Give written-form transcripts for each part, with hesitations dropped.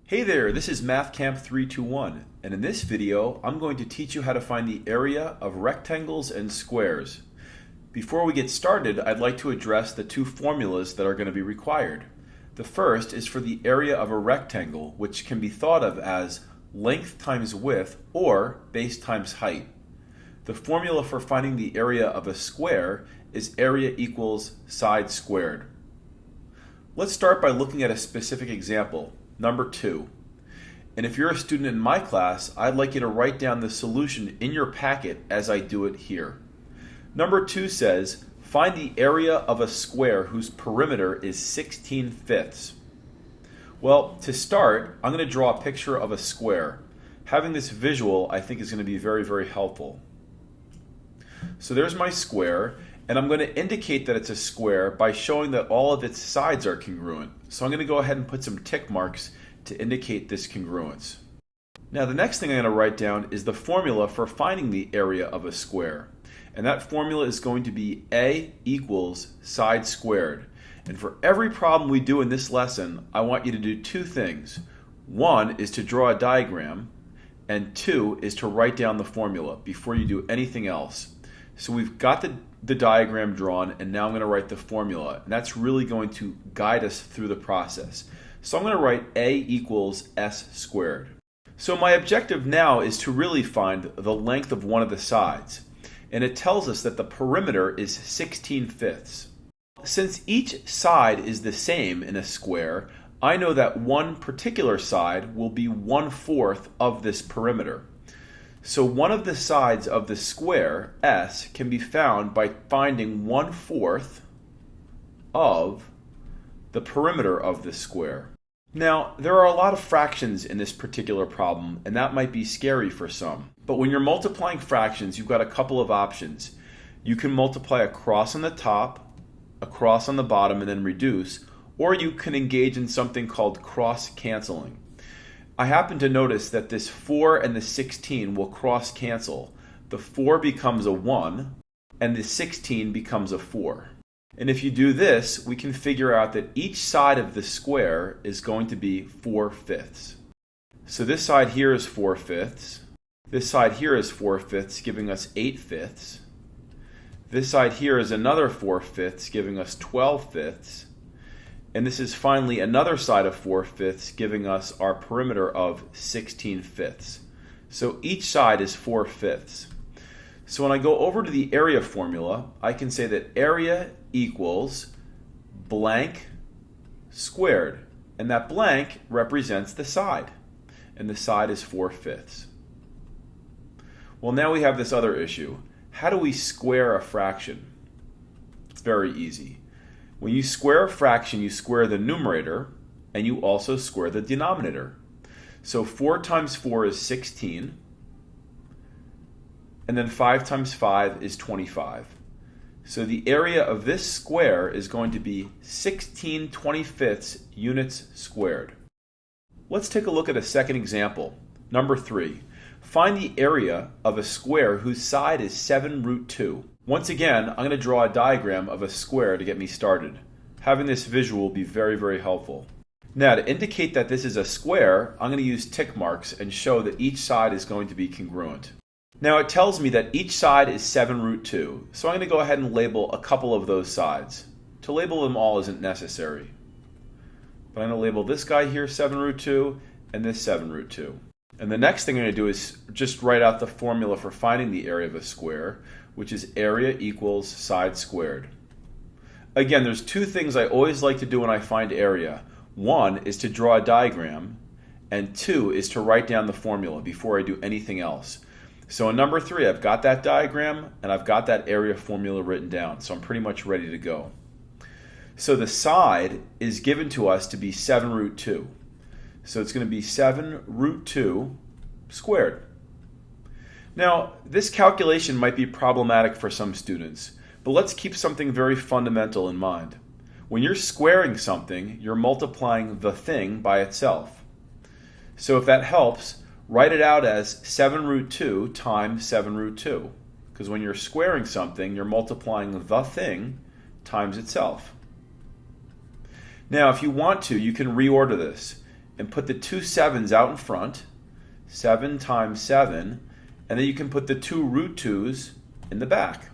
Hey there, this is MathCamp321, and in this video I'm going to teach you how to find the area of rectangles and squares. Before we get started, I'd like to address the two formulas that are going to be required. The first is for the area of a rectangle, which can be thought of as length times width or base times height. The formula for finding the area of a square is area equals side squared. Let's start by looking at a specific example. Number 2. And if you're a student in my class, I'd like you to write down the solution in your packet as I do it here. Number 2 says, find the area of a square whose perimeter is 16/5. Well, to start, I'm going to draw a picture of a square. Having this visual, I think, is going to be very, very helpful. So there's my square, and I'm going to indicate that it's a square by showing that all of its sides are congruent. So I'm going to go ahead and put some tick marks to indicate this congruence. Now the next thing I'm going to write down is the formula for finding the area of a square. And that formula is going to be A equals side squared. And for every problem we do in this lesson, I want you to do two things. One is to draw a diagram, and two is to write down the formula before you do anything else. So we've got the diagram drawn, and now I'm going to write the formula, and that's really going to guide us through the process. So I'm going to write A equals s squared. So my objective now is to really find the length of one of the sides, and it tells us that the perimeter is 16/5. Since each side is the same in a square, I know that one particular side will be 1/4 of this perimeter. So one of the sides of the square, S, can be found by finding 1/4 of the perimeter of the square. Now, there are a lot of fractions in this particular problem, and that might be scary for some. But when you're multiplying fractions, you've got a couple of options. You can multiply across on the top, across on the bottom, and then reduce, or you can engage in something called cross-canceling. I happen to notice that this 4 and the 16 will cross-cancel. The 4 becomes a 1, and the 16 becomes a 4. And if you do this, we can figure out that each side of the square is going to be 4/5. So this side here is 4/5. This side here is 4/5, giving us 8/5. This side here is another 4/5, giving us 12/5. And this is finally another side of 4/5, giving us our perimeter of 16/5. So each side is 4/5. So when I go over to the area formula, I can say that area equals blank squared. And that blank represents the side. And the side is 4/5. Well, now we have this other issue. How do we square a fraction? It's very easy. When you square a fraction, you square the numerator, and you also square the denominator. So 4 times 4 is 16, and then 5 times 5 is 25. So the area of this square is going to be 16/25 units squared. Let's take a look at a second example. Number 3. Find the area of a square whose side is 7√2. Once again, I'm going to draw a diagram of a square to get me started. Having this visual will be very, very helpful. Now, to indicate that this is a square, I'm going to use tick marks and show that each side is going to be congruent. Now, it tells me that each side is 7√2, so I'm going to go ahead and label a couple of those sides. To label them all isn't necessary. But I'm going to label this guy here 7√2 and this 7√2. And the next thing I'm going to do is just write out the formula for finding the area of a square, which is area equals side squared. Again, there's two things I always like to do when I find area. One is to draw a diagram, and two is to write down the formula before I do anything else. So in number 3, I've got that diagram, and I've got that area formula written down, so I'm pretty much ready to go. So the side is given to us to be 7√2. So it's going to be 7√2 squared. Now, this calculation might be problematic for some students, but let's keep something very fundamental in mind. When you're squaring something, you're multiplying the thing by itself. So if that helps, write it out as 7√2 times 7√2, because when you're squaring something, you're multiplying the thing times itself. Now, if you want to, you can reorder this. and put the two 7s out in front, 7 times 7, and then you can put the two root 2's in the back.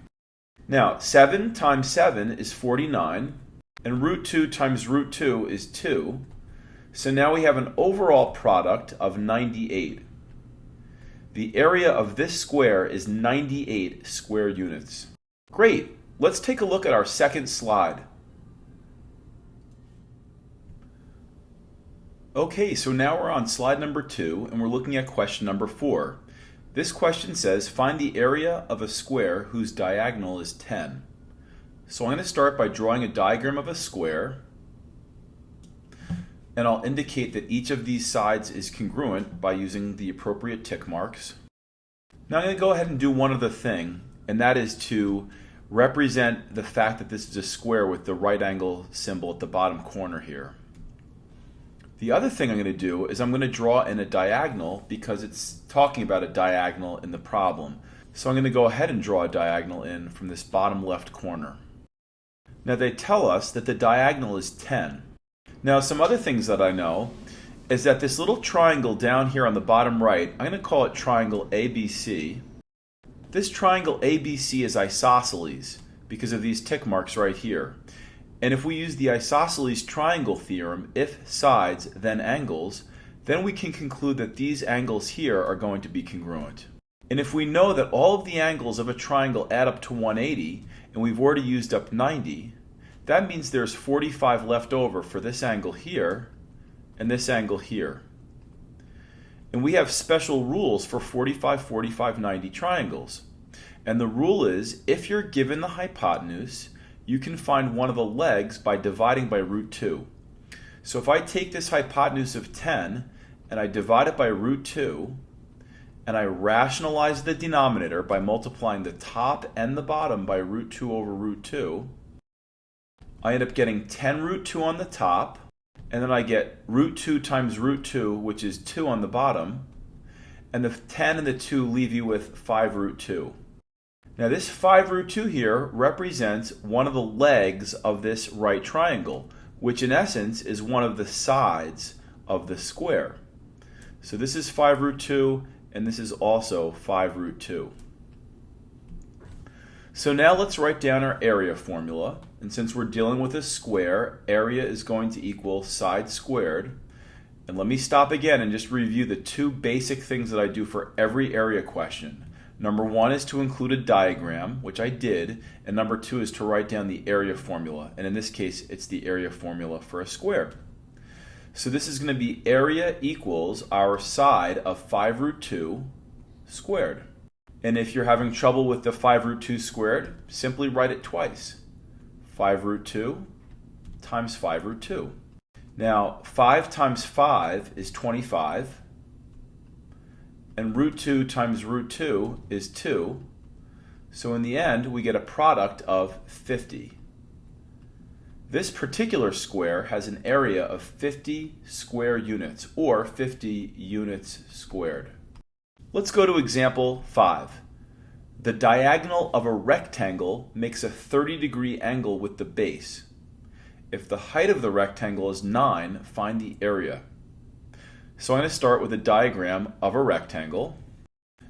Now, 7 times 7 is 49, and root 2 times root 2 is 2. So now we have an overall product of 98. The area of this square is 98 square units. Great! Let's take a look at our second slide. Okay, so now we're on slide number 2, and we're looking at question number 4. This question says, find the area of a square whose diagonal is 10. So I'm going to start by drawing a diagram of a square, and I'll indicate that each of these sides is congruent by using the appropriate tick marks. Now I'm going to go ahead and do one other thing, and that is to represent the fact that this is a square with the right angle symbol at the bottom corner here. The other thing I'm going to do is I'm going to draw in a diagonal because it's talking about a diagonal in the problem. So I'm going to go ahead and draw a diagonal in from this bottom left corner. Now they tell us that the diagonal is 10. Now some other things that I know is that this little triangle down here on the bottom right, I'm going to call it triangle ABC. This triangle ABC is isosceles because of these tick marks right here. And if we use the isosceles triangle theorem, if sides, then angles, then we can conclude that these angles here are going to be congruent. And if we know that all of the angles of a triangle add up to 180, and we've already used up 90, that means there's 45 left over for this angle here and this angle here. And we have special rules for 45, 45, 90 triangles. And the rule is, if you're given the hypotenuse, you can find one of the legs by dividing by root 2. So if I take this hypotenuse of 10 and I divide it by root 2, and I rationalize the denominator by multiplying the top and the bottom by root 2 over root 2, I end up getting 10 root 2 on the top, and then I get root 2 times root 2, which is 2 on the bottom, and the 10 and the 2 leave you with 5 root 2. Now this 5 root 2 here represents one of the legs of this right triangle, which in essence is one of the sides of the square. So this is 5 root 2, and this is also 5 root 2. So now let's write down our area formula. And since we're dealing with a square, area is going to equal side squared. And let me stop again and just review the two basic things that I do for every area question. Number 1 is to include a diagram, which I did, and number 2 is to write down the area formula. And in this case, it's the area formula for a square. So this is going to be area equals our side of 5 root 2 squared. And if you're having trouble with the 5 root 2 squared, simply write it twice. 5 root 2 times 5 root 2. Now, 5 times 5 is 25. And root 2 times root 2 is 2. So in the end, we get a product of 50. This particular square has an area of 50 square units, or 50 units squared. Let's go to example 5. The diagonal of a rectangle makes a 30-degree angle with the base. If the height of the rectangle is 9, find the area. So I'm going to start with a diagram of a rectangle,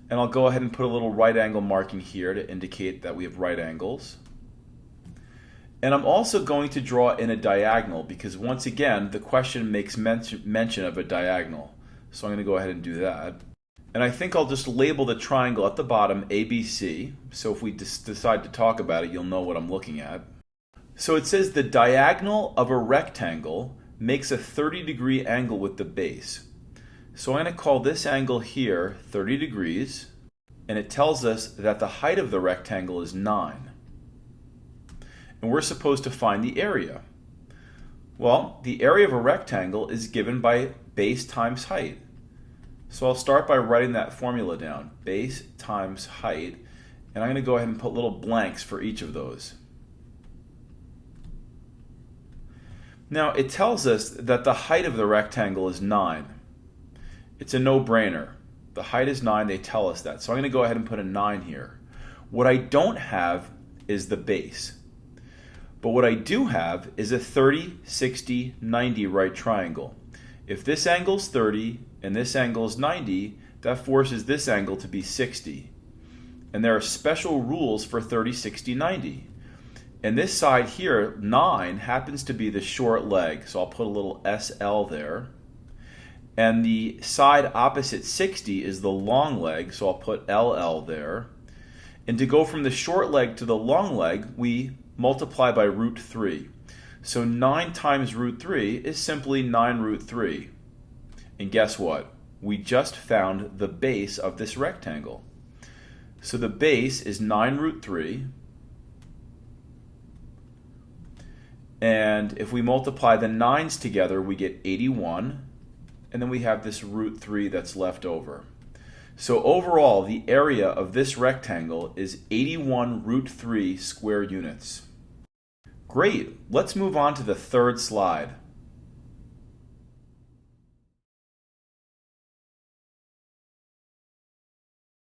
and I'll go ahead and put a little right angle marking here to indicate that we have right angles. And I'm also going to draw in a diagonal because once again the question makes mention of a diagonal. So I'm going to go ahead and do that. And I think I'll just label the triangle at the bottom ABC, so if we decide to talk about it, you'll know what I'm looking at. So it says the diagonal of a rectangle makes a 30-degree angle with the base. So I'm going to call this angle here 30 degrees, and it tells us that the height of the rectangle is 9. And we're supposed to find the area. Well, the area of a rectangle is given by base times height. So I'll start by writing that formula down, base times height, and I'm going to go ahead and put little blanks for each of those. Now it tells us that the height of the rectangle is 9. It's a no-brainer. The height is 9, they tell us that. So I'm going to go ahead and put a 9 here. What I don't have is the base. But what I do have is a 30, 60, 90 right triangle. If this angle is 30 and this angle is 90, that forces this angle to be 60. And there are special rules for 30, 60, 90. And this side here, 9, happens to be the short leg, so I'll put a little SL there. And the side opposite 60 is the long leg, so I'll put LL there. And to go from the short leg to the long leg, we multiply by root 3. So 9 times root 3 is simply 9 root 3. And guess what? We just found the base of this rectangle. So the base is 9 root 3. And if we multiply the 9's together, we get 81. And then we have this root 3 that's left over. So overall, the area of this rectangle is 81 root 3 square units. Great, let's move on to the third slide.